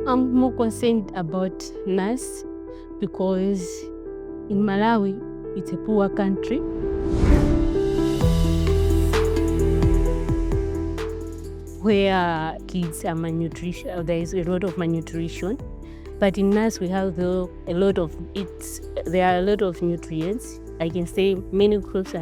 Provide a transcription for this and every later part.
I'm more concerned about NAS because in Malawi, it's a poor country. Where kids are malnutrition, there is a lot of malnutrition. But in NAS, we have there are a lot of nutrients. I can say many crops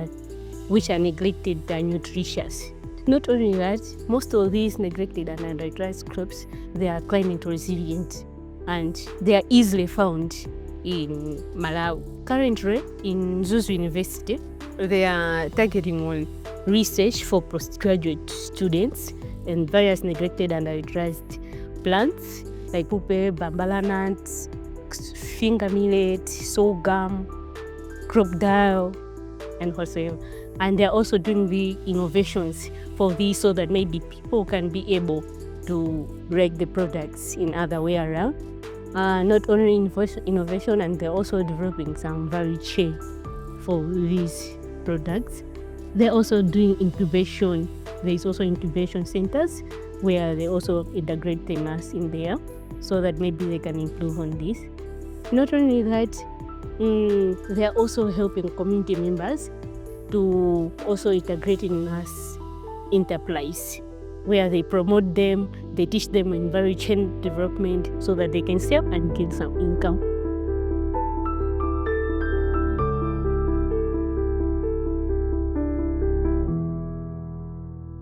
which are neglected are nutritious. Not only that, most of these neglected and underutilized crops, they are climate resilient and they are easily found in Malawi. Currently, in Mzuzu University, they are targeting on research for postgraduate students and various neglected and underutilized plants like pupe, bambala nuts, finger millet, sorghum, crocodile, and whatsoever. And they're also doing the innovations for these so that maybe people can be able to rake the products in other way around. Not only innovation, and they're also developing some value chain for these products. They're also doing incubation. There's also incubation centers where they also integrate the NAS in there so that maybe they can improve on this. Not only that, they're also helping community members to also integrate in NAS enterprise, where they promote them, they teach them in value chain development so that they can sell and gain some income.